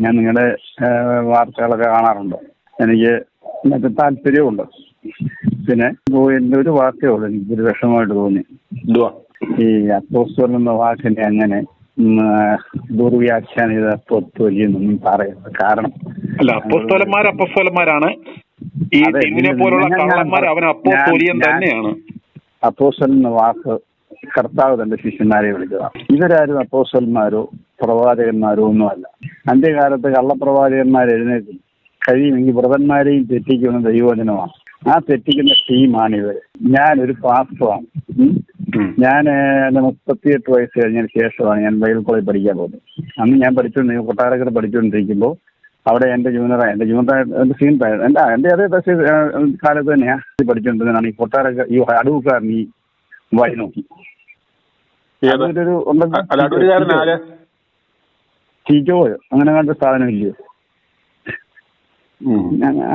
ഞാൻ നിങ്ങളുടെ വാർത്തകളൊക്കെ കാണാറുണ്ട്. എനിക്ക് ഇതിനകത്ത് താല്പര്യമുണ്ട്. പിന്നെ എൻ്റെ ഒരു വാക്കേ ഉള്ളൂ എനിക്കൊരു വിഷമമായിട്ട് തോന്നി. ഈ അപ്പോസ്തലൻ എന്ന വാക്കിനെ അങ്ങനെ ദുർവ്യാഖ്യാനം ചെയ്ത അപ്പോസ്തലൻ പറയുന്നത് കാരണം അല്ല, അപ്പോസ്തലന്മാരാണ്. ഈ ഇതിനെ പോലുള്ള കള്ളന്മാർ അവൻ അപ്പോസ്തലൻ തന്നെയാണ്. അപ്പോസ്തലൻ എന്ന വാക്ക് കർത്താവ് തന്റെ ശിഷ്യന്മാരെ വിളിച്ചതാണ്. ഇവരാരും അപ്പോസ്തലന്മാരോ പ്രവാചകന്മാരോ ഒന്നുമല്ല. അന്ത്യകാലത്ത് കള്ളപ്രവാചകന്മാർ എഴുന്നേൽക്കും. കഴിയുമെങ്കിൽ വ്രതന്മാരെയും തെറ്റിക്കുന്ന ദൈവവചനമാണ്. ആ തെറ്റിക്കുന്ന ടീമാണിവർ. ഞാനൊരു പാസ്റ്ററാണ്. ഞാൻ എൻ്റെ 38 വയസ്സ് കഴിഞ്ഞതിന് ശേഷമാണ് ഞാൻ ബൈബിൾ കോളേജിൽ പഠിക്കാൻ പോകുന്നത്. അന്ന് ഞാൻ കൊട്ടാരക്കര പഠിച്ചുകൊണ്ടിരിക്കുമ്പോൾ അവിടെ എൻ്റെ ജൂനിയർ എൻ്റെ സീനിയർ എൻ്റെ അതേ കാലത്ത് തന്നെയാണ് പഠിച്ചുകൊണ്ടിരുന്നതാണ് ഈ കൊട്ടാരക്കര ഈ അടൂക്കാരൻ ഈ വായി നോക്കി ടിജോയോ അങ്ങനെ കണ്ട സാധനം ഇല്ലയോ,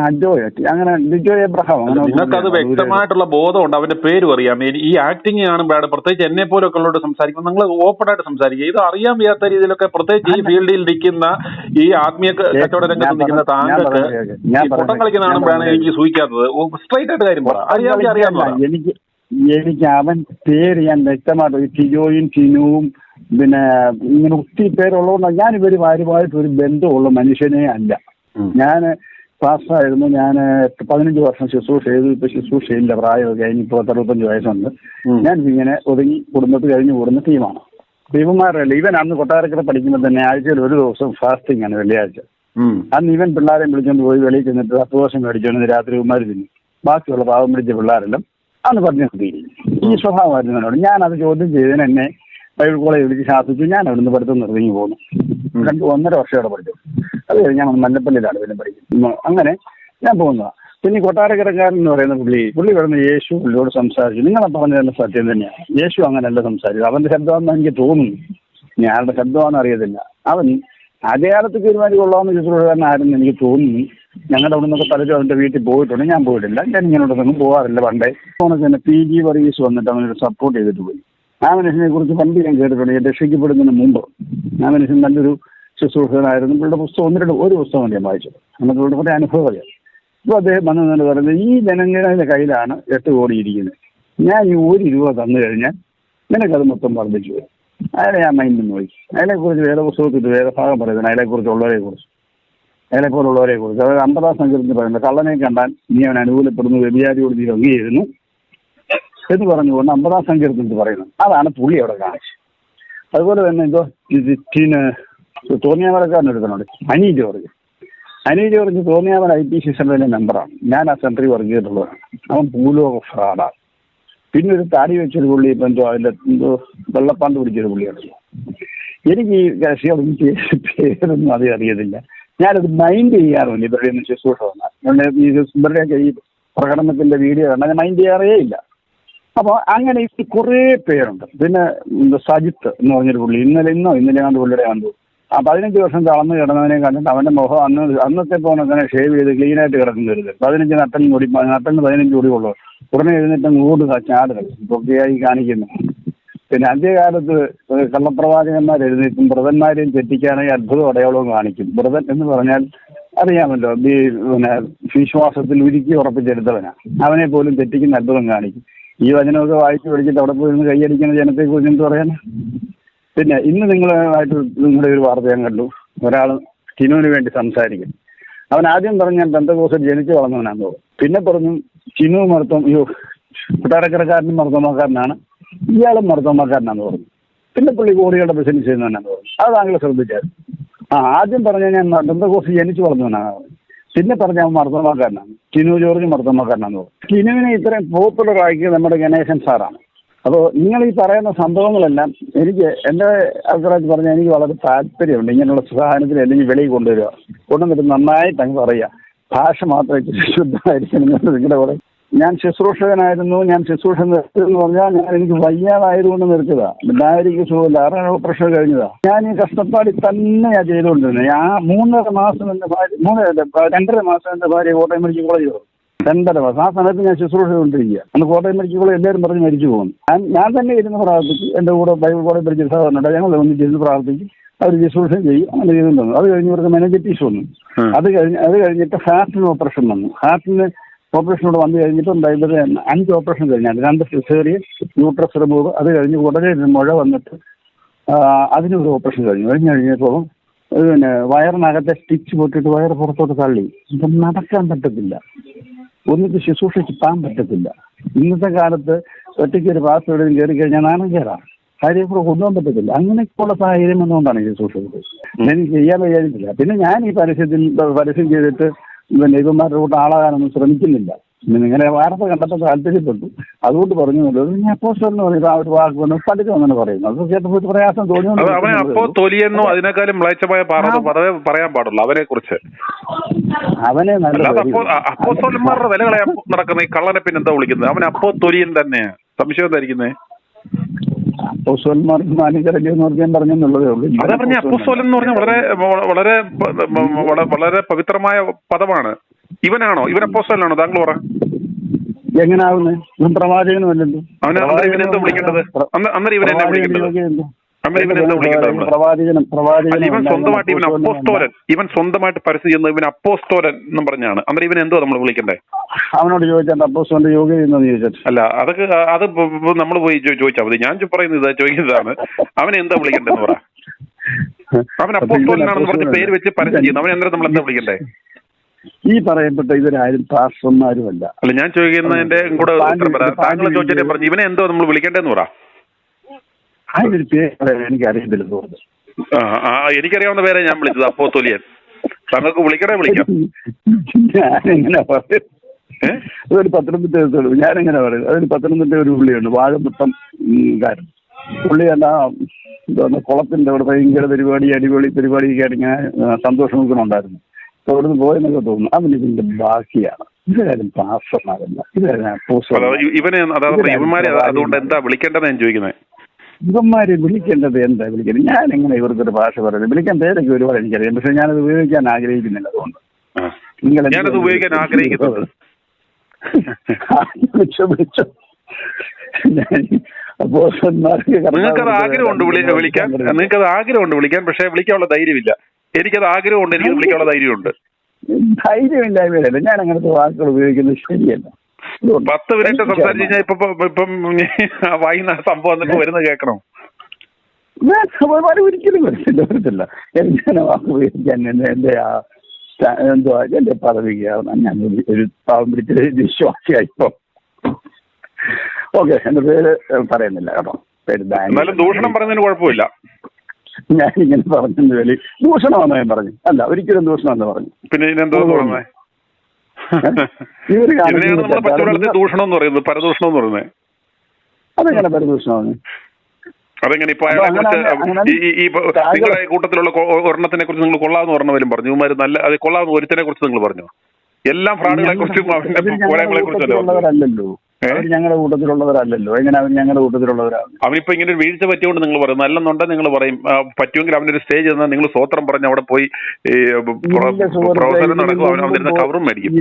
അജോയോ, അങ്ങനെ ലിജോ എബ്രഹാം. നിങ്ങൾക്കത് വ്യക്തമായിട്ടുള്ള ബോധമുണ്ട്, അവന്റെ പേരും അറിയാം. ഈ ആക്ടിങ് ആണ് ബാഡ്. പ്രത്യേകിച്ച് എന്നെ പോലൊക്കെ ഉള്ളവരോട് സംസാരിക്കുമ്പോൾ നിങ്ങൾ ഓപ്പൺ ആയിട്ട് സംസാരിക്കുക. ഇത് അറിയാൻ വയ്യാത്ത രീതിയിലൊക്കെ പ്രത്യേകിച്ച് ഈ ഫീൽഡിൽ നിൽക്കുന്ന ഈ ആത്മീയ കച്ചവട രംഗത്ത് നിൽക്കുന്ന താങ്കൾക്ക് പൊട്ടം കളിക്കുന്നതാണ് വേണം എനിക്ക് സൂചിക്കാത്തത്. സ്ട്രൈറ്റ് ആയിട്ട് കാര്യം പറ. അറിയാമല്ലോ. എനിക്ക് അവൻ പേര് ഞാൻ വ്യക്തമായിട്ട് ടിജോയും ടിനുവും പിന്നെ ഇങ്ങനെ ഒത്തിരി പേരുള്ളതുകൊണ്ട് ഞാൻ ഇവർ ആരുമായിട്ട് ഒരു ബന്ധമുള്ള മനുഷ്യനെ അല്ല. ഞാൻ പാസ്റ്ററായിരുന്നു. ഞാൻ 15 വർഷം ശുശ്രൂഷ ചെയ്തു. ഇപ്പൊ ശുശ്രൂഷയില്ല, പ്രായമൊക്കെ കഴിഞ്ഞിപ്പോൾ 65 വയസ്സുണ്ട്. ഞാൻ ഇങ്ങനെ ഒതുങ്ങി കുടുംബത്തിൽ കഴിഞ്ഞു കൂടുന്ന ടീമാണ്. ദൈവന്മാരല്ല. ഇവൻ അന്ന് കൊട്ടാരക്കര പഠിക്കുമ്പോൾ തന്നെ ആഴ്ചയിൽ ഒരു ദിവസം ഫാസ്റ്റിംഗ് ആണ്, വെള്ളിയാഴ്ച. അന്ന് ഇവൻ പിള്ളേരെ വിളിച്ചുകൊണ്ട് പോയി വെളിയിൽ ചെന്നിട്ട് 10 വർഷം മേടിച്ചുകൊണ്ട് രാത്രി ഉമ്മാർ തിന്നു. ബാക്കിയുള്ള പാവം പിടിച്ച പിള്ളേരെല്ലാം അന്ന് പറഞ്ഞു നിർത്തിയിരിക്കും. ഈ സ്വഭാവമായിരുന്നു എന്നോട്. ഞാനത് ചോദ്യം ചെയ്തതിന് എന്നെ ബൈബിൾ കോളേജ് വിളിച്ച് ശാസിച്ചു. ഞാൻ അവിടുന്ന് പഠിത്തം നിർത്തി പോന്നു. 1.5 വർഷം അവിടെ പഠിച്ചു. അത് കഴിഞ്ഞ് ഞാൻ മല്ലപ്പള്ളിയിലാണ് പിന്നെ പഠിക്കുന്നത്. അങ്ങനെ ഞാൻ പോകുന്നതാണ്. പിന്നെ കൊട്ടാരക്കരക്കാരൻ എന്ന് പറയുന്ന പുള്ളി കിടന്ന് യേശു പുള്ളിയോട് സംസാരിച്ചു. നിങ്ങളെ പറഞ്ഞ തന്നെ സത്യം തന്നെയാണ്. യേശു അങ്ങനെയല്ല സംസാരിച്ചത്. അവന്റെ ശബ്ദമാണെന്ന് എനിക്ക് തോന്നുന്നു. ഞാനുടെ ശബ്ദമാണെന്ന് അറിയത്തില്ല. അവൻ അടയാളത്തിൽ തീരുമാനിച്ച് കൊള്ളാമെന്ന് ശുശ്രൂഷകാരനായിരുന്നു എനിക്ക് തോന്നുന്നു. ഞങ്ങളുടെ അവിടെ നിന്നൊക്കെ പലരും അവൻ്റെ വീട്ടിൽ പോയിട്ടുണ്ട്. ഞാൻ പോയിട്ടില്ല. ഞാൻ ഇങ്ങോട്ടൊന്നും പോകാറില്ല. പണ്ടേ തന്നെ PG വർഗീസ് വന്നിട്ട് അവനൊരു സപ്പോർട്ട് ചെയ്തിട്ട് പോയി. ആ മനുഷ്യനെ കുറിച്ച് പണ്ട് ഞാൻ കേട്ടിട്ടുണ്ട്. രക്ഷിക്കപ്പെടുന്നതിന് മുമ്പ് ആ മനുഷ്യൻ നല്ലൊരു ശുശ്രൂഷകനായിരുന്നു. പുള്ളിയുടെ പുസ്തകം ഒരു പുസ്തകം ഞാൻ വായിച്ചത്. നമുക്ക് ഇവിടെ കുറേ അനുഭവം അറിയാം. ഇപ്പോൾ അദ്ദേഹം വന്നതെന്ന് പറയുന്നത് ഈ ജനങ്ങളുടെ കയ്യിലാണ് 8 കോടി ഇരിക്കുന്നത്. ഞാൻ ഈ 1 രൂപ തന്നു കഴിഞ്ഞാൽ നിനക്കത് മൊത്തം വർദ്ധിച്ചു വരും. അയാളെ ഞാൻ മൈൻഡിൽ നോക്കി. അയാളെക്കുറിച്ച് വേറെ പുസ്തകത്തിൽ വേറെ ഭാഗം പറയുന്നത് അയാളെപ്പോലുള്ളവരെ കുറിച്ച്. അതായത് 50 സങ്കീർത്തനത്തിൽ പറയുന്നത് കള്ളനെ കണ്ടാൽ നീ അവൻ അനുകൂലപ്പെടുന്നു, വ്യഭിചാരിയോട് നീ ഭംഗിയായിരുന്നു എന്ന് പറഞ്ഞുകൊണ്ട് 50 സങ്കീർത്തനത്തിൽ പറയുന്നത്. അതാണ് പുള്ളി അവിടെ കാണിച്ചത്. അതുപോലെ തന്നെ തോന്നിയാമലക്കാരൻ എടുക്കുന്നുണ്ട്. അനി ജോർജ് തോന്നിയാമല IP സെന്ററിന്റെ മെമ്പറാണ്. ഞാൻ ആ സെന്ററിൽ വർക്ക് ചെയ്തിട്ടുള്ളതാണ്. അവൻ ഭൂലോക ഫ്രോഡാണ്. പിന്നെ ഒരു താടി വെച്ചൊരു പുള്ളി ഇപ്പം എന്തോ വെള്ളപ്പാണ്ട് പിടിച്ചൊരു പുള്ളിയാണല്ലോ. എനിക്ക് ഈ കക്ഷികളൊന്നും പേരൊന്നും അത് അറിയത്തില്ല. ഞാനത് മൈൻഡ് ചെയ്യാറുമില്ല. ഇവരുടെ ഒന്നും ശുശ്രൂഷ വന്നാൽ ഇവരുടെയൊക്കെ ഈ പ്രകടനത്തിന്റെ വീഡിയോ കണ്ടാൽ ഞാൻ മൈൻഡ് ചെയ്യാറേ ഇല്ല. അപ്പോൾ അങ്ങനെ കുറേ പേരുണ്ട്. പിന്നെ സജിത്ത് എന്ന് പറഞ്ഞൊരു പുള്ളി ഇന്നലെ കണ്ട് പുള്ളിയുടെ കണ്ടു. ആ 15 വർഷം തളർന്ന് കിടന്നതിനെ കണ്ടിട്ട് അവന്റെ മുഖം അന്നത്തെ പോണൊക്കെ ഷേവ് ചെയ്ത് ക്ലീനായിട്ട് കിടക്കുന്ന വരുത്. 15 നട്ടലിന് 15 കൂടി ഉള്ളൂ. ഉടനെ എഴുന്നേറ്റ് അങ്ങോട്ട് ചാടുകൾ പൊക്കെയായി കാണിക്കുന്നു. പിന്നെ അന്ത്യകാലത്ത് കള്ളപ്രവാചകന്മാർ എഴുന്നേറ്റും വ്രതന്മാരെയും തെറ്റിക്കാനായി അത്ഭുതം അടയാളവും കാണിക്കും. വ്രതൻ എന്ന് പറഞ്ഞാൽ അറിയാമല്ലോ, പിന്നെ വിശ്വാസത്തിൽ ഉരുക്കി ഉറപ്പിച്ചെടുത്തവനാണ്. അവനെ പോലും തെറ്റിക്കുന്ന അത്ഭുതം കാണിക്കും. ഈ വചനമൊക്കെ വായിച്ചു പഠിച്ചിട്ട് അവിടെ പോയി നിന്ന് കൈയടിക്കുന്ന ജനത്തെക്കുറിച്ച് എന്ത് പറയാൻ. പിന്നെ ഇന്ന് നിങ്ങളുടെ ഒരു വാർത്ത ഞാൻ കണ്ടു. ഒരാൾ ടിനുവിന് വേണ്ടി സംസാരിക്കും. അവൻ ആദ്യം പറഞ്ഞു ഞാൻ പെന്തക്കോസ്തിൽ ജനിച്ചു വളർന്നവനാന്ന് തോന്നും. പിന്നെ പറഞ്ഞു ടിനു കൊട്ടാരക്കരക്കാരനും മർദ്ദമാക്കാരനാണ്, ഇയാളും മർദ്ദമാക്കാരനാന്ന് പറഞ്ഞു. പിന്നെ പുള്ളി കോടികളുടെ ബിസിനസ് ചെയ്യുന്നവനാന്ന് പറഞ്ഞു. അത് താങ്കൾ ശ്രദ്ധിച്ചായിരുന്നു. ആദ്യം പറഞ്ഞ ഞാൻ പെന്തക്കോസ്തിൽ ജനിച്ചു വളർന്നവനാണ്. പിന്നെ പറഞ്ഞ അവൻ മർദ്ദമാക്കാരനാണ്. ടിനു ജോർജ് മർദ്ദമാക്കാരനാന്ന് പറഞ്ഞു. ടിനുവിനെ ഇത്രയും പോപ്പുലർ ആക്കിയത് നമ്മുടെ ഗണേശൻ സാറാണ്. അപ്പോൾ നിങ്ങൾ ഈ പറയുന്ന സംഭവങ്ങളെല്ലാം എനിക്ക് എൻ്റെ അഭിപ്രായത്തിൽ പറഞ്ഞാൽ എനിക്ക് വളരെ താല്പര്യമുണ്ട്. ഇങ്ങനെയുള്ള സാധനത്തിൽ അല്ലെങ്കിൽ വെളിയിൽ കൊണ്ടുവന്നിട്ട് നന്നായിട്ട് അങ്ങ് പറയുക. ഭാഷ മാത്രമേ ശുദ്ധമായിരിക്കണം. നിങ്ങളുടെ കൂടെ ഞാൻ ശുശ്രൂഷകനായിരുന്നു. ഞാൻ ശുശ്രൂഷ നിർത്തിയെന്ന് പറഞ്ഞാൽ എനിക്ക് വയ്യാതായതുകൊണ്ട് നിർത്തിയതാണ്. ഡയറിക്ക് സുഖമില്ല, 6 ഓപ്പറേഷൻ കഴിഞ്ഞതാണ്. ഞാൻ ഈ കഷ്ടപ്പാടിൽ തന്നെയാണ് ചെയ്തുകൊണ്ടിരുന്നത്. ആ 2.5 മാസം എൻ്റെ ഭാര്യ കോട്ടയം മെഡിക്കൽ കോളേജ് വന്നു. 2.5 മാസം. ആ സമയത്ത് ഞാൻ ശുശ്രൂഷ കൊണ്ടിരിക്കുക. അന്ന് കോട്ടയം മെഡിക്കൽ കോളേജ് എല്ലാവരും പറഞ്ഞ് മരിച്ചു പോകുന്നു. ഞാൻ തന്നെ ഇരുന്ന് പ്രാർത്ഥിച്ച് എൻ്റെ കൂടെ ബൈബിൾ കോളേജ് പഠിച്ച സഹോദരനുണ്ട്. ഞങ്ങൾ ഒന്നിച്ചിരുന്ന് പ്രാർത്ഥിച്ച് അവർ ശുശ്രൂഷ ചെയ്യും. അങ്ങനെ ചെയ്തു തന്നു. അത് കഴിഞ്ഞ് ഇവർക്ക് മെനഞ്ചറ്റീസ് വന്നു. അത് കഴിഞ്ഞിട്ട് ഹാർട്ടിന് ഓപ്പറേഷൻ വന്നു. ഹാർട്ടിന് ഓപ്പറേഷനോട് വന്നു കഴിഞ്ഞിട്ട് ഇവർ 5 ഓപ്പറേഷൻ കഴിഞ്ഞാൽ 2 സിസേറിയൻ, യൂട്രസ് റിമൂവ്, അത് കഴിഞ്ഞ് ഉടനെ മുഴ വന്നിട്ട് അതിനൊരു ഓപ്പറേഷൻ കഴിഞ്ഞപ്പോൾ പിന്നെ വയറിനകത്തെ സ്റ്റിച്ച് പൊട്ടിയിട്ട് വയറ് പുറത്തോട്ട് തള്ളി. ഇപ്പം നടക്കാൻ പറ്റത്തില്ല, ഒന്നിട്ട് ശുശ്രൂഷയ്ക്ക് പോകാൻ പറ്റത്തില്ല. ഇന്നത്തെ കാലത്ത് ഒറ്റയ്ക്ക് ഒരു പാസ് എവിടെയും കയറി കഴിഞ്ഞാൽ നാണം കയറാം, കാര്യം കൂടെ കൊണ്ടുപോകാൻ പറ്റത്തില്ല. അങ്ങനെയൊക്കെയുള്ള സാഹചര്യം വന്നുകൊണ്ടാണ് ഈ ശുശ്രൂഷ എനിക്ക് ചെയ്യാൻ കഴിയാനില്ല. പിന്നെ ഞാൻ ഈ പരസ്യം ചെയ്തിട്ട് പിന്നെ ഇവന്മാരുടെ കൂട്ട് ആളാകാനൊന്നും ശ്രമിക്കുന്നില്ല. നിങ്ങളെ വാർത്ത കണ്ടപ്പോൾ താല്പര്യപ്പെട്ടു, അതുകൊണ്ട് പറഞ്ഞു. ഞാൻ അപ്പോസ്തലൻ എന്ന് പറയുന്നത് ആ ഒരു വാക്ക് വന്ന് പലരും അങ്ങനെ പറയുന്നു. അത് കേട്ടപ്പോൾ പ്രയാസം തോന്നി. അവനെ അപ്പോസ്തോലിയെന്നോ അതിനേക്കാളും മ്ലേച്ഛമായ പദവേ പറയാൻ പാടുള്ളൂ അവനെ കുറിച്ച്. അവനെ നല്ല അപ്പോസ്തലന്മാരുടെ വില കളയാൻ നടക്കുന്ന ഈ കള്ളനെ പിന്നെ എന്താ വിളിക്കുന്നത്? അവൻ അപ്പോസ്തോലിയൻ തന്നെയാ. സംശയം എന്തായിരിക്കുന്നേ? അപ്പോസ്തലന്മാർക്ക് മാനിക്കരല്ലേ എന്ന് പറഞ്ഞാൽ പറഞ്ഞെന്നുള്ളതേ ഉള്ളൂ. അതാ പറഞ്ഞ അപ്പോസ്തലൻ എന്ന് പറഞ്ഞാൽ വളരെ വളരെ വളരെ പവിത്രമായ പദമാണ്. ഇവനാണോ? ഇവൻ അപ്പോസ്തലനാണോ? താങ്കൾ പറ. എങ്ങനാവുന്നത്? ഇവൻ പ്രവാചകനുമല്ലല്ലോ. അവനെ ഇവനെന്താ വിളിക്കേണ്ടത്? അന്നേരം ഇവൻ എന്നെ വിളിക്കേണ്ടത്? ഇവൻ സ്വന്തമായിട്ട് ഇവൻ സ്വന്തമായിട്ട് പരസ്യം ചെയ്യുന്നത് ഇവൻ അപ്പോസ്തോലൻ എന്നും പറഞ്ഞാണ്. അന്നേരം ഇവൻ എന്തോ നമ്മൾ വിളിക്കണ്ടേ? അവനോട് ചോദിച്ചാൽ അപ്പോസ്തലന്റെ യോഗ്യത എന്ന് ചോദിച്ചു. അല്ല, അതൊക്കെ അത് നമ്മൾ പോയി ചോദിച്ചാൽ മതി. ഞാൻ പറയുന്നത് ചോദിക്കുന്നതാണ്. അവനെ എന്താ വിളിക്കണ്ടെന്ന് പറ. അവൻ അപ്പോസ്തോലനാണെന്ന് പറഞ്ഞ് പേര് വെച്ച് പരസ്യം ചെയ്യുന്നു. അവൻ അന്നേരം നമ്മൾ എന്താ വിളിക്കണ്ടേ? ഈ പറയപ്പെട്ട ഇവരാരും പാസ്റ്റർമാരുമല്ല. അല്ല, ഞാൻ ചോദിക്കുന്നതിന്റെ കൂടെ താങ്കൾ ചോദിച്ചിട്ടേ പറഞ്ഞു ഇവനെ എന്തോ നമ്മൾ വിളിക്കണ്ടേന്ന് പറ. അതിനൊരു പേര് എനിക്കറിയത്തില്ല തോന്നുന്നു. എനിക്കറിയാവുന്ന പേരെ ഞാൻ വിളിച്ചത് അപ്പോസ്തോലിയൻ. താങ്കൾക്ക് വിളിക്കണേ വിളിക്കാം. ഞാനെങ്ങനെ പറയും? അതൊരു പത്തനംതിട്ട ദിവസമുള്ളൂ. ഞാനെങ്ങനെ പറയും? അതൊരു പത്തനംതിട്ട ഒരു പുള്ളിയുണ്ട്, വാഴമുട്ടം കാരൻ. പുള്ളി എന്താ കുളത്തിന്റെ അവിടെ ഭയങ്കര പരിപാടി, അടിപൊളി പരിപാടിയൊക്കെ ഇങ്ങനെ സന്തോഷം നോക്കുന്നുണ്ടായിരുന്നു. അപ്പൊ അവിടുന്ന് പോയെന്നൊക്കെ തോന്നുന്നു. അവൻ ഇതിന്റെ ബാക്കിയാണ്. ഇതാരും പാസ്റ്റർമാരല്ല, അതുകൊണ്ട് എന്താ വിളിക്കേണ്ടത് ഞാൻ ചോദിക്കുന്നത്. ഇവന്മാര് വിളിക്കേണ്ടത് എന്താ വിളിക്കുന്നത്? ഞാൻ എങ്ങനെ ഇവർക്കൊരു ഭാഷ പറയുന്നത്? വിളിക്കാൻ പേരൊക്കെ ഒരുപാട് എനിക്കറിയാം, പക്ഷെ ഞാനത് ഉപയോഗിക്കാൻ ആഗ്രഹിക്കുന്നില്ല. അതുകൊണ്ട് ഞാനത് ഉപയോഗിക്കാൻ ആഗ്രഹിക്കുന്നത് വിളിച്ചോ. നിങ്ങൾക്കത് ആഗ്രഹമുണ്ട് വിളിക്കാൻ, നിങ്ങൾക്കത് ആഗ്രഹമുണ്ട് വിളിക്കാൻ, പക്ഷെ വിളിക്കാനുള്ള ധൈര്യമില്ല. എനിക്കത് ആഗ്രഹമുണ്ട്, എനിക്ക് വിളിക്കാനുള്ള ധൈര്യമുണ്ട്. ധൈര്യമില്ലായ്മയല്ല, ഞാൻ അങ്ങനത്തെ വാക്കുകൾ ഉപയോഗിക്കുന്നത് ശരിയല്ല. 10 മിനിറ്റ് സംസാരിച്ച് കഴിഞ്ഞാൽ ഇപ്പം വായിന്ന സംഭവം എന്നിട്ട് വരുന്നത് കേൾക്കണം. ഒരിക്കലും വരത്തില്ല. എങ്ങനെ വാക്ക് ഉപയോഗിക്കാൻ എന്റെ എന്തുവാ എന്റെ പദവിക്ക് ഞാൻ ഒരു പാവം പിടിച്ച വിശ്വാസിയായി. ഇപ്പം ഓക്കെ, എന്റെ പേര് പറയുന്നില്ല കേട്ടോ. എന്നാലും ദൂഷണം പറയുന്നതിന് കുഴപ്പമില്ല. ഞാനിങ്ങനെ പറഞ്ഞതിന് വേണ്ടി ദൂഷണമാണെന്ന് ഞാൻ പറഞ്ഞു. അല്ല, ഒരിക്കലും ദൂഷണമെന്ന് പറഞ്ഞു. പിന്നെ ഇതിനെന്തോ പറഞ്ഞേ? ദൂഷണം എന്ന് പറയുന്നത് പരദൂഷണം എന്ന് പറയുന്നത് അതെങ്ങനെ പരദൂഷണമാണ്? അതെങ്ങനെ? ഇപ്പൊ അയാളെ കുറിച്ച് നിങ്ങളുടെ കൂട്ടത്തിലുള്ള ഒരെണ്ണത്തിനെ കുറിച്ച് നിങ്ങൾ കൊള്ളാമെന്ന് പറഞ്ഞവരും പറഞ്ഞു. ഇവന്മാര് നല്ല അത് കൊള്ളാവുന്ന ഒരുത്തിനെ കുറിച്ച് നിങ്ങൾ പറഞ്ഞു. എല്ലാം ഫ്രോഡുകളെ കുറിച്ചും അവന്റെ പോരായ്മകളെ കുറിച്ചല്ലോ. ഞങ്ങളുടെ കൂട്ടത്തിലുള്ളവരല്ലല്ലോ. എങ്ങനെ അവർ ഞങ്ങളുടെ കൂട്ടത്തിലുള്ളവരാണ്? അവനിപ്പോ ഇങ്ങനെ ഒരു വീഴ്ച പറ്റിയോണ്ട് നിങ്ങൾ പറയും. നല്ലെന്നുണ്ടെങ്കിൽ നിങ്ങൾ പറയും. പറ്റുമെങ്കിൽ അവനൊരു സ്റ്റേജ് തന്നാൽ നിങ്ങൾ സ്വോത്രം പറഞ്ഞ് അവിടെ പോയി പ്രവർത്തനം നടക്കും. അവനിരുന്ന കവറും മേടിക്കും.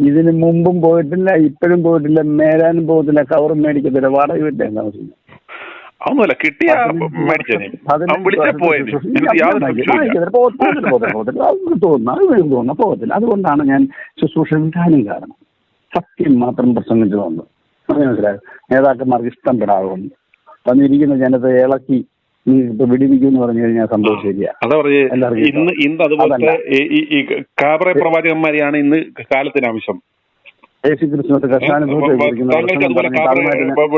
ഇതിന് മുമ്പും പോയിട്ടില്ല, ഇപ്പോഴും പോയിട്ടില്ല, മേലാനും പോകത്തില്ല. കവറും മേടിക്കത്തില്ല, വാടക വീട്ടിലാണ് താമസിക്കുന്നത്. അതൊന്നുമല്ല, കിട്ടിയ മേടിച്ചേനെ വിളിച്ചാൽ പോയത്. തോന്നുന്നു പോകത്തില്ല. അതുകൊണ്ടാണ് ഞാൻ ശുശ്രൂഷ വിധാനം കാരണം സത്യം മാത്രം പ്രസംഗിച്ചു വന്നത്. മനസ്സിലായോ? നേതാക്കന്മാർക്ക് ഇഷ്ടം പെടാറുണ്ട്. വന്നിരിക്കുന്ന ജനത്തെ ഇളക്കി ഇപ്പൊ വിടിവിക്കുമെന്ന് പറഞ്ഞു കഴിഞ്ഞാൽ സംഭവം ശരിയാണ്. ഇന്ന് അതുപോലെ ഈ കാബറെ പ്രവാചകന്മാരെയാണ് ഇന്ന് കാലത്തിന് ആവശ്യം.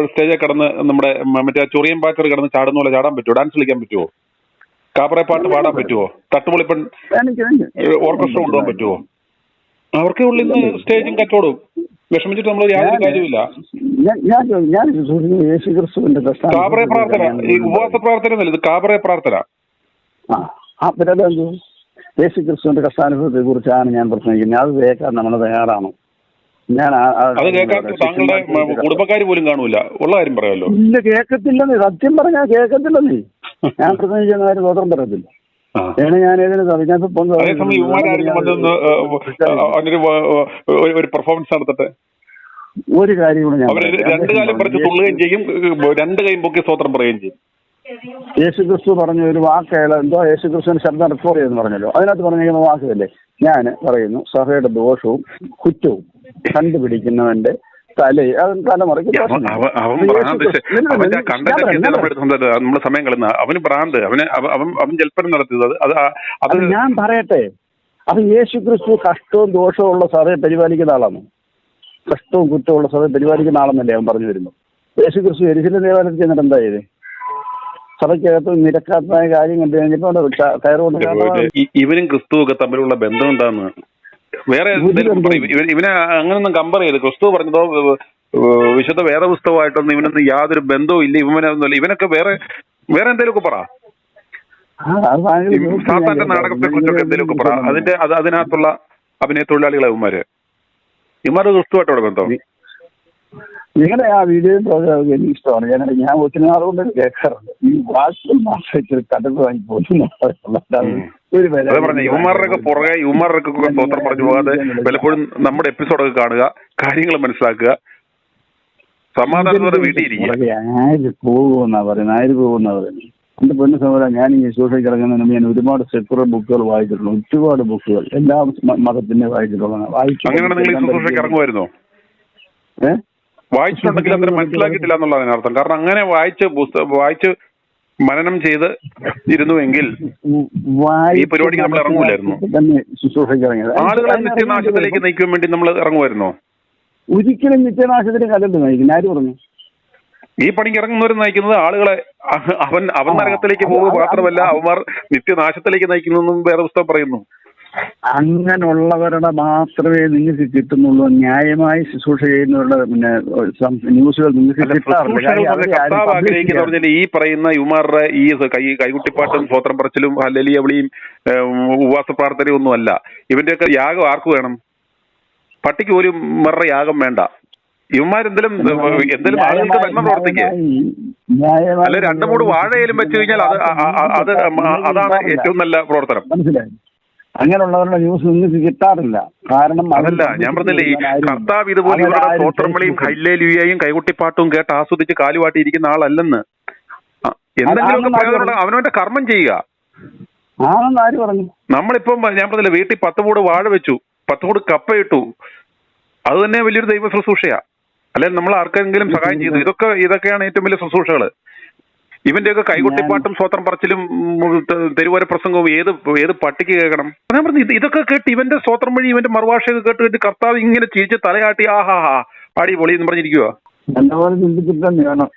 സ്റ്റേജിൽ കടന്ന് നമ്മുടെ മറ്റേ ചൊറിയൻ പാച്ചർ കിടന്ന് ചാടുന്ന പോലെ ചാടാൻ പറ്റുമോ? ഡാൻസ് കളിക്കാൻ പറ്റുമോ? കാബറെ പാട്ട് പാടാൻ പറ്റുമോ? തട്ടുപൊളിപ്പൻ ഓർക്കസ്ട്ര കൊണ്ടുപോകാൻ പറ്റുമോ? അവർക്ക് ഉള്ളിൽ നിന്ന് സ്റ്റേജും കച്ചവടവും വിഷമിച്ചിട്ട് നമ്മൾ യാതൊരു കാര്യമില്ല. കാബറെ പ്രാർത്ഥന, ഈ ഉപവാസ പ്രാർത്ഥന എന്നല്ല, ഇത് കാബറെ പ്രാർത്ഥന. യേശു ക്രിസ്തുവിന്റെ കഷ്ടാനുഭവത്തെ കുറിച്ചാണ് ഞാൻ പ്രസംഗിക്കുന്നത്. അത് കേൾക്കാൻ നമ്മൾ തയ്യാറാണ്. അത് കേൾക്കാൻ താങ്കളുടെ കുടുംബക്കാര് പോലും കാണൂല. ഉള്ള കാര്യം പറയാമല്ലോ. ഇല്ല, കേൾക്കത്തില്ലെന്നേ. സത്യം പറഞ്ഞാൽ കേൾക്കത്തില്ലെന്നേ. ഞാൻ പ്രസംഗിക്കുന്ന കാര്യം സ്വതന്ത്രം പറയത്തില്ല. ഞാൻ ഒരു പെർഫോമൻസ് നടത്തട്ടെ. ഒരു കാര്യം കൂടെ ഞാൻ രണ്ടു കാലം പറിച്ച് തുള്ളുകയും ചെയ്യും, രണ്ട് കൈയും പൊക്കി സ്തോത്രം പറയുകയും ചെയ്യും. യേശുക്രിസ്തു പറഞ്ഞ ഒരു വാക്ക് എന്തോ യേശുക്രിസ്തുവിന്റെ ശബ്ദം റെക്കോർഡ് ചെയ്തെന്ന് പറഞ്ഞല്ലോ. അതിനകത്ത് പറഞ്ഞിരിക്കുന്ന വാക്കല്ലേ, ഞാൻ പറയുന്നു സഭയുടെ ദോഷവും കുറ്റവും കണ്ടുപിടിക്കുന്നവന്റെ തലമുറയ്ക്ക് നമ്മള് സമയം കളയുന്ന അവന് ഭ്രാന്ത്, അവൻ ജൽപ്പനം നടത്തിയത് അത് ഞാൻ പറയട്ടെ. അപ്പൊ യേശുക്രിസ്തു കഷ്ടവും ദോഷവും ഉള്ള സഭയെ പരിപാലിക്കുന്ന ആളാണ്. കഷ്ടവും കുറ്റമുള്ള സഭയെ പരിപാലിക്കുന്ന ആളെന്നല്ലേ അവൻ പറഞ്ഞു വരുന്നു. യേശുക്രിസ്തു യെരൂശലേം ദേവാലയത്തിൽ ചെന്നിട്ട് എന്താ ചെയ്തേ? സഭയ്ക്കകത്ത് നിരക്കാത്തതായ കാര്യം കണ്ടു കഴിഞ്ഞപ്പോ കയറുകൊണ്ട് ഇവനും ക്രിസ്തുവൊക്കെ തമ്മിലുള്ള ബന്ധം എന്താന്ന് വേറെ ഇവനെ അങ്ങനൊന്നും കമ്പയർ ചെയ്ത് ക്രിസ്തു പറഞ്ഞതോ വിശുദ്ധ വേദപുസ്തകമായിട്ടൊന്നും ഇവനൊന്നും യാതൊരു ബന്ധവും ഇല്ല. ഇവനൊന്നുമില്ല. ഇവനൊക്കെ വേറെ എന്തെങ്കിലുമൊക്കെ പറ. സാത്താന്റെ നാടകത്തെ കുറിച്ചൊക്കെ എന്തെങ്കിലുമൊക്കെ പറ. അതിനകത്തുള്ള അഭിനയ തൊഴിലാളികളെ ഇവന്മാരുടെ ക്രിസ്തുവായിട്ടോടെ ബന്ധം. നിങ്ങളുടെ ആ വീഡിയോയും പ്രോഗ്രാം എനിക്ക് ഇഷ്ടമാണ്. ഞാൻ ഒത്തിരി നാളുകൊണ്ട് കേൾക്കാറുണ്ട്. ഈ വാക്കുകൾ മാത്രം കടന്നു വാങ്ങി പോകുന്നു. യുവമാരുടെയൊക്കെ പുറകെ യുവമാരുടെയൊക്കെ സ്തോത്രം പറഞ്ഞു പോകാതെ പലപ്പോഴും നമ്മുടെ എപ്പിസോഡൊക്കെ കാണുക, കാര്യങ്ങൾ മനസ്സിലാക്കുക, സമാധാനത്തോടെ വീട്ടിലിരിക്കുക. ആര് പോകുമെന്നാ പറയുന്നത്. എന്റെ പൊന്നു സഹോദരൻ, ഞാൻ ഈ സോഷ്യൽ ഇറങ്ങുന്നതിന് ഞാൻ ഒരുപാട് സെക്കുലർ ബുക്കുകൾ വായിച്ചിട്ടുള്ളൂ. ഒരുപാട് ബുക്കുകൾ എല്ലാ മതത്തിന്റെ വായിച്ചിട്ടുള്ളതാണ്. ഇറങ്ങുമായിരുന്നോ? വായിച്ചിട്ടുണ്ടെങ്കിൽ അത്ര മനസ്സിലാക്കിയിട്ടില്ല എന്നുള്ളതാണ് അർത്ഥം. കാരണം അങ്ങനെ വായിച്ച് മനനം ചെയ്ത് ഇരുന്നുവെങ്കിൽ ഈ പരിപാടിക്ക് നമ്മൾ ഇറങ്ങൂലായിരുന്നു. ആളുകളെ നിത്യനാശത്തിലേക്ക് നയിക്കാൻ വേണ്ടി നമ്മൾ ഇറങ്ങുമായിരുന്നോ? ഒരിക്കലും നിത്യനാശത്തിന് കലണ്ട് നയിക്കും. ആര് പറഞ്ഞു? ഈ പണിക്ക് ഇറങ്ങുന്നവർ നയിക്കുന്നത് ആളുകളെ അവൻ നരകത്തിലേക്ക് പോകുക മാത്രമല്ല, അവന്മാർ നിത്യനാശത്തിലേക്ക് നയിക്കുന്നതെന്നും വേറെ പുസ്തകം പറയുന്നു. അങ്ങനെയുള്ളവരുടെ മാത്രമേ നിങ്ങൾക്ക് കിട്ടുന്നുള്ളൂ. ന്യായമായി ശുശ്രൂഷ ചെയ്യുന്നവരുടെ ന്യൂസുകൾ നിങ്ങൾക്ക് കിട്ടാറില്ല. ഈ പറയുന്ന യുമാരുടെ ഈ കൈകുട്ടിപ്പാട്ടും സ്വോത്രം പറച്ചിലും ഹല്ലേലൂയ വിളിയും ഉപവാസ പ്രാർത്ഥനയും ഒന്നും അല്ല. ഇവന്റെയൊക്കെ യാഗം ആർക്ക് വേണം? പട്ടിക്ക് ഒരു മറുടെ യാഗം വേണ്ട. ഇവന്മാരെന്തെങ്കിലും ആളുകൾക്ക് നന്മ പ്രവർത്തിക്കുക. അല്ലെ 2-3 വാഴയിലും വെച്ച് കഴിഞ്ഞാൽ അതാണ് ഏറ്റവും നല്ല പ്രവർത്തനം. മനസ്സിലായി? അങ്ങനെയുള്ളവരുടെ ന്യൂസ് നിങ്ങൾക്ക് കിട്ടാറില്ല. കാരണം അതല്ല ഞാൻ പറഞ്ഞില്ലേ, ഈ കർത്താവ് ഇതുപോലെ ഇവരുടെ സ്തോത്രങ്ങളെയും ഹല്ലേലൂയയും കൈകുട്ടിപ്പാട്ടും കേട്ട് ആസ്വദിച്ച് കാലുവാട്ടി ഇരിക്കുന്ന ആളല്ലെന്ന്. എന്തെങ്കിലുമൊക്കെ അവനവന്റെ കർമ്മം ചെയ്യുക. ആര് പറഞ്ഞു? നമ്മളിപ്പം ഞാൻ പറഞ്ഞില്ല, വീട്ടിൽ 10 മൂട് വാഴ വെച്ചു, 10 മൂട് കപ്പ ഇട്ടു, അത് തന്നെ വലിയൊരു ദൈവ ശുശ്രൂഷയാ. അല്ലെങ്കിൽ നമ്മൾ ആർക്കെങ്കിലും സഹായം ചെയ്തു. ഇതൊക്കെയാണ് ഏറ്റവും വലിയ ശുശ്രൂഷകള്. ഇവന്റെയൊക്കെ കൈകൊട്ടിപ്പാട്ടും സ്വോത്രം പറച്ചിലും തെരുവോര പ്രസംഗവും ഏത് പട്ടിക്ക് കേൾക്കണം? ഞാൻ പറഞ്ഞു ഇതൊക്കെ കേട്ട് ഇവന്റെ സ്വോത്രം വഴി ഇവന്റെ മറുഭാഷയൊക്കെ കേട്ട് കർത്താവ് ഇങ്ങനെ ചിരിച്ച് തലയാട്ടി ആഹാ പാടി പൊളി എന്ന് പറഞ്ഞിരിക്കുക. എന്നെപ്പോലെ ചിന്തിച്ചിട്ട് വേണം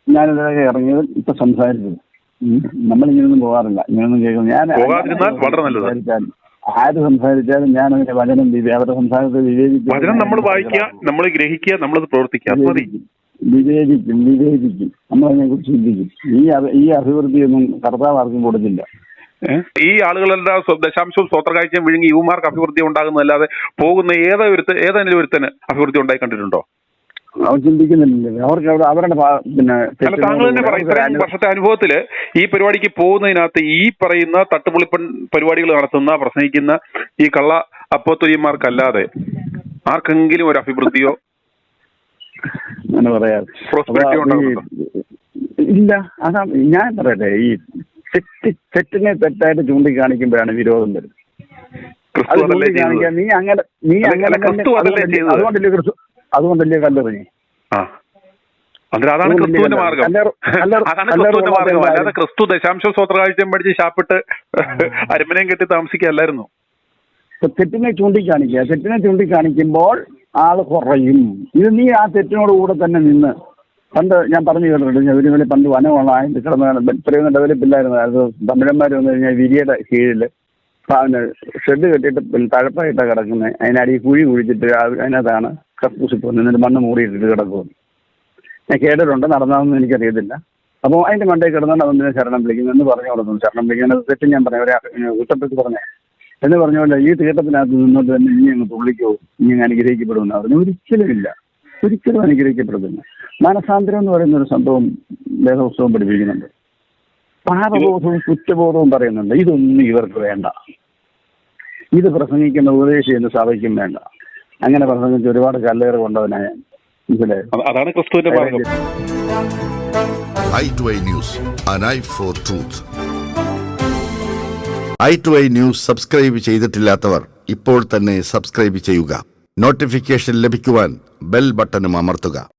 ഞാനിതൊക്കെ ഇറങ്ങിയത്. ഇപ്പൊ സംസാരിച്ചത് നമ്മളിങ്ങനൊന്നും പോകാറില്ല, ഇങ്ങനൊന്നും കേൾക്കുന്നു. ഞാൻ പോകാതിരുന്നാൽ വളരെ നല്ലത്. ആര് സംസാരിച്ചാലും ഞാൻ അതിന്റെ വചനം അവരുടെ സംസാരത്തെ വിവേചിക്കും. വചനം നമ്മൾ വായിക്കുക, നമ്മൾ ഗ്രഹിക്കുക, നമ്മളത് പ്രവർത്തിക്കുക. വിവേചിക്കും. നമ്മളതിനെ കുറിച്ച് ചിന്തിക്കും. ഈ അഭിവൃദ്ധിയൊന്നും കർത്താവ് ആർക്കും കൊടുക്കില്ല. ഈ ആളുകളുടെ ദശാംശവും സ്വോത്രകാഴ്ചയും വിഴുങ്ങി യുവമാർക്ക് അഭിവൃദ്ധി ഉണ്ടാകുന്നതല്ലാതെ പോകുന്ന ഏതെങ്കിലും ഒരുത്തന് അഭിവൃദ്ധി ഉണ്ടായി കണ്ടിട്ടുണ്ടോ? അവർ ചിന്തിക്കുന്നില്ലല്ലോ. അവർക്ക് അവരുടെ താങ്കൾ തന്നെ പറ, ഇത്രയും വർഷത്തെ അനുഭവത്തില് ഈ പരിപാടിക്ക് പോകുന്നതിനകത്ത് ഈ പറയുന്ന തട്ടുപൊളിപ്പൻ പരിപാടികൾ നടത്തുന്ന പ്രസംഗിക്കുന്ന ഈ കള്ള അപ്പോസ്തലന്മാർക്കല്ലാതെ ആർക്കെങ്കിലും ഒരു അഭിവൃദ്ധിയോ പ്രോസ്പെരിറ്റിയോ ഉണ്ടാകുന്നുണ്ടോ? ഇല്ല. അതാ ഞാൻ പറയട്ടെ, ഈ തെറ്റിനെ തെറ്റായിട്ട് ചൂണ്ടിക്കാണിക്കുമ്പോഴാണ് വിരോധം വരുന്നത്. അതുകൊണ്ടല്ലേ കല്ലെറിഞ്ഞു. അതാണ് ക്രിസ്തുവിന്റെ മാർഗം. അല്ലാതെ ക്രിസ്തു ദശാംശ സ്വോത്രകാഴ്ചയും പഠിച്ച് ശാപ്പിട്ട് അരമനയും കെട്ടി താമസിക്കല്ലായിരുന്നു. തെറ്റിനെ ചൂണ്ടിക്കാണിക്കുമ്പോൾ ആള് കുറയും. ഇത് നീ ആ തെറ്റിനോട് കൂടെ തന്നെ നിന്ന്. പണ്ട് ഞാൻ പറഞ്ഞു കേട്ടിട്ടുണ്ട്, ശബരിമല പണ്ട് വനമുള്ളതായിട്ട് കിടന്ന് ഇത്രയൊന്നും ഡെവലപ്പ് ഇല്ലായിരുന്നു. അത് തമിഴന്മാർ വന്നു കഴിഞ്ഞാൽ വിരിയുടെ കീഴിൽ ഷെഡ് കെട്ടിയിട്ട് തഴപ്പായിട്ടാണ് കിടക്കുന്നത്. അതിനടി കുഴി കുഴിച്ചിട്ട് അതിനകത്താണ് കക്കൂസി പോകുന്നത്. എന്നിട്ട് മണ്ണ് മൂടിയിട്ടിട്ട് കിടക്കും. ഞാൻ കേട്ടിട്ടുണ്ട്, നടന്നതെന്ന് എനിക്കറിയത്തില്ല. അപ്പോൾ അതിന്റെ മണ്ടയിൽ കിടന്നുകൊണ്ട് അതൊന്നിനെ ശരണം വിളിക്കുന്നു എന്ന് പറഞ്ഞു കൊടുക്കുന്നു. ശരണം വിളിക്കുന്നത് തെറ്റ് ഞാൻ പറയാം, ഒരു കുറ്റപ്പെട്ട് പറഞ്ഞേ എന്ന് പറഞ്ഞുകൊണ്ട് ഈ തീട്ടത്തിനകത്ത് നിന്നോട്ട് തന്നെ ഇനി അങ്ങ് തുള്ളിക്കോ, ഇനി അങ്ങ് അനുഗ്രഹിക്കപ്പെടുമെന്ന് പറഞ്ഞു. ഒരിക്കലും അനുഗ്രഹിക്കപ്പെടുന്നില്ല. മാനസാന്തരം എന്ന് പറയുന്ന ഒരു സംഭവം വേദപുസ്തകം പഠിപ്പിക്കുന്നുണ്ട്. പാപബോധവും കുറ്റബോധവും പറയുന്നുണ്ട്. ഇതൊന്നും ഇവർക്ക് വേണ്ട. ഇത് പ്രസംഗിക്കുന്ന ഉപദേശിക്കുന്ന സഭയ്ക്കും വേണ്ട. അങ്ങനെ പ്രസംഗിച്ച് ഒരുപാട് കല്ലേറ് കൊണ്ടവനായ മനസ്സിലായോ? അതാണ് ക്രിസ്തുവിന്റെ മാർഗ്ഗം. i2i News, an eye for truth. i2i News subscribe ചെയ്തിട്ടില്ലാത്തവർ ഇപ്പോൾ തന്നെ സബ്സ്ക്രൈബ് ചെയ്യുക. നോട്ടിഫിക്കേഷൻ ലഭിക്കുവാൻ ബെൽ ബട്ടണും അമർത്തുക.